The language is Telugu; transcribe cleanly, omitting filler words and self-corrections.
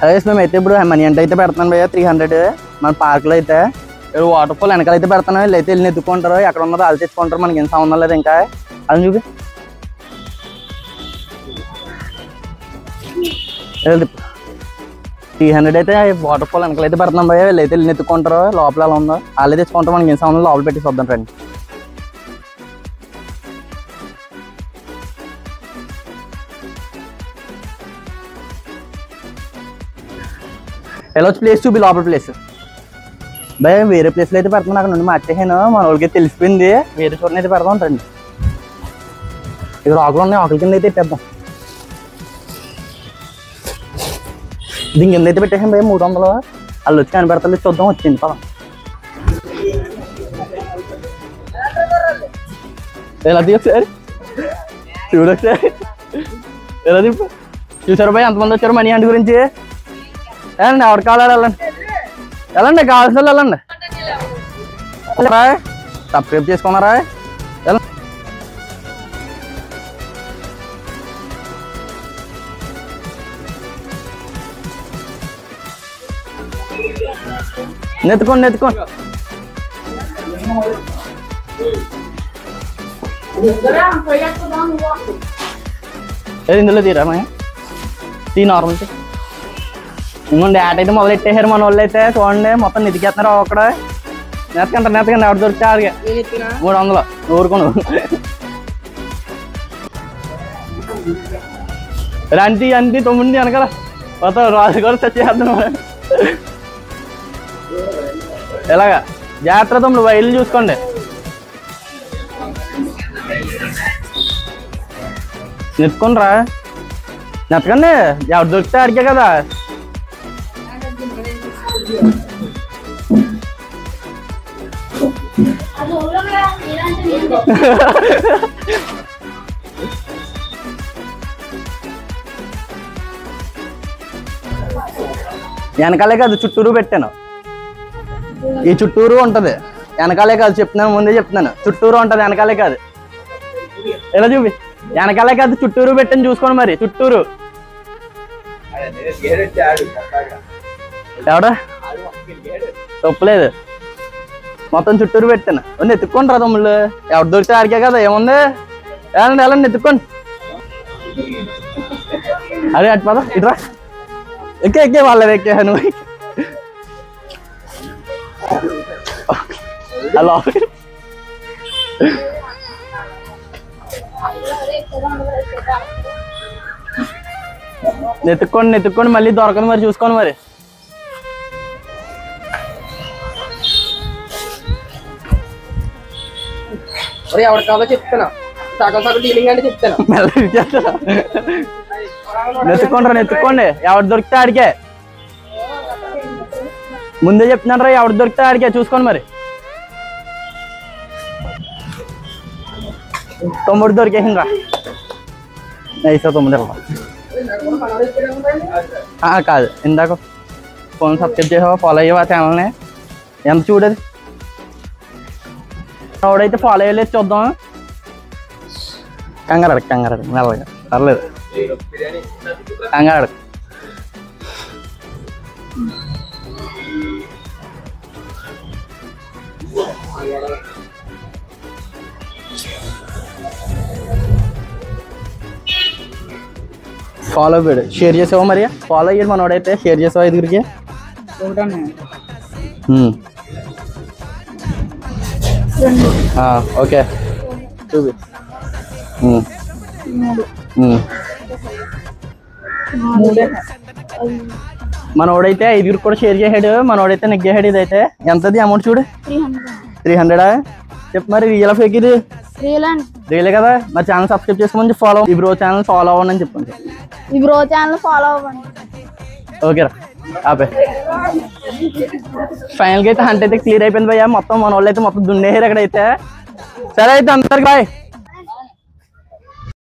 అదే మేమైతే ఇప్పుడు మనీ అంటే అయితే పెడతాను భయ్య 300 మన పార్క్లో అయితే వాటర్ ఫాల్ వెనకాల అయితే పెడతాను. వీళ్ళు అయితే వెళ్ళి ఎత్తుకుంటారు, ఎక్కడ ఉన్నారో వాళ్ళు తెచ్చుకుంటారు, మనకి ఏం సంబంధం లేదు. ఇంకా అది చూపి 300 అయితే వాటర్ ఫాల్ వెనకాల అయితే పెడతాం భయ్య. వీళ్ళు అయితే వెళ్ళి ఎత్తుకుంటారు, లోపల ఎలా ఉందో వాళ్ళే తెచ్చుకుంటారు, మనకి ఏం సంబంధం లోపల పెట్టి చూద్దాం రండి. ఎలా వచ్చి ప్లేస్ చూపి లోపల ప్లేస్ భయ. వేరే ప్లేస్లో అయితే పెడతాను, అక్కడ నుండి మార్చేసాను, మన వాళ్ళకి తెలిసిపోయింది. వేరే చోటన అయితే పెడదాం రండి. ఇక్కడ ఆకులు ఉన్నాయి, ఆకుల కింద అయితే పెట్టేద్దాం. దీని కింద అయితే పెట్టేసాం భయ 300. వాళ్ళు వచ్చి కనిపెడతారు, చూద్దాం. వచ్చింది పదం. ఎలా ఒకసారి చూడొకసారి ఎలా దిప్పు. చూసారు భయ ఎంతమంది వచ్చారు మనీ హ్యాండ్ గురించి. వెళ్ళండి, ఎవరు కావాలి వెళ్ళండి, వెళ్ళండి, కావాల్సిన వాళ్ళు వెళ్ళండి. సబ్స్క్రైబ్ చేసుకున్నారా? నెత్తుకోండి నెత్తుకోండి. ఇందులో తీరా తీ నార్మల్. ఇంకోండి యాట్ అయితే మొదలు పెట్టేసారు మన వాళ్ళు అయితే. చూడండి మొత్తం నెతికేస్తున్నారు. అక్కడ నెతకంటారు, నెతకండి ఎవరు దొరికితే ఆడిగా 300 ఊరుకోను. రంటి అంతి 9 వెనకాల మొత్తం రాజు కూడా చచ్చేస్తున్నాం. ఎలాగా జాగ్రత్త తమ్ముడు, ఇల్లు చూసుకోండి. నెత్తుకోండి రా, నెతకండి ఎవరు దొరికితే ఆడికే కదా. వెనకాలే కాదు చుట్టూరు పెట్టాను. ఈ చుట్టూరు ఉంటది, వెనకాలే కాదు. చెప్తున్నాను, ముందే చెప్తున్నాను, చుట్టూరు ఉంటది, వెనకాలే కాదు. ఎలా చూపి, వెనకాలే కాదు చుట్టూరు పెట్టాను, చూసుకోండి మరి. చుట్టూరు ఎవడా తప్పలేదు, మొత్తం చుట్టూరు పెట్టాను. ఎత్తుక్కోండి రా తమ్ముళ్ళు, ఎవరు దొరికితే ఆడికే కదా. ఏముంది, వెళ్ళండి వెళ్ళండి ఎత్తుక్కోండి. అదే అటు పద, ఇటురా. ఎక్కే ఎక్కే వాళ్ళది ఎక్కే నువ్వు. హలో నెత్తుక్కోండి నెత్తుక్కోండి, మళ్ళీ దొరకదు మరి, చూసుకోండి మరి. ఎవరి కావాలో చెప్తాను, సగం సగం డీలింగ్ అంటే చెప్తాను. నెత్తుకోండి నెత్తుక్కోండి, ఎవరు దొరికితే ఆడికే. ముందే చెప్తున్నాను రా, ఎవరు దొరికితే ఆడికే, చూసుకోండి మరి. 9 దొరికేసింది రా. 9 కాదు, ఇందాక ఫోన్ సబ్స్క్రైబ్ చేసావా, ఫాలో అయ్యావా ఛానల్ని? ఎంత చూడదు ఎవడైతే ఫాలో అయ్యలేదు చూద్దాం. కంగారు మెల్లగా, పర్లేదు, కంగారు. ఫాలో అయ్యాడు, షేర్ చేసావా మరి? ఫాలో అయ్యాడు మనోడైతే, షేర్ చేసావా 5గురికి? ఓకే చూపి. మనోడైతే 5గురికి కూడా షేర్ చేసాడు, మనోడైతే నెగ్గేసాడు. ఇదైతే ఎంతది అమౌంట్ చూడు, 300. చెప్పు మరి, రియల్ ఫేక్ ఇది? రియలే కదా. మరి ఛానల్ సబ్స్క్రైబ్ చేసుకోమని ఫాలో, ఈ బ్రో ఛానల్ ఫాలో అవ్వండి అని చెప్పండి. ఈ బ్రో ఛానల్ ఫాలో అవ్వండి. ఓకేరా ఆపే. ఫైనల్గా అయితే హంట్ అయితే క్లియర్ అయిపోయింది భయ్యా. మొత్తం మన వాళ్ళు అయితే మొత్తం దున్నేసారు అక్కడైతే. సరే అయితే అందరికి బాయ్.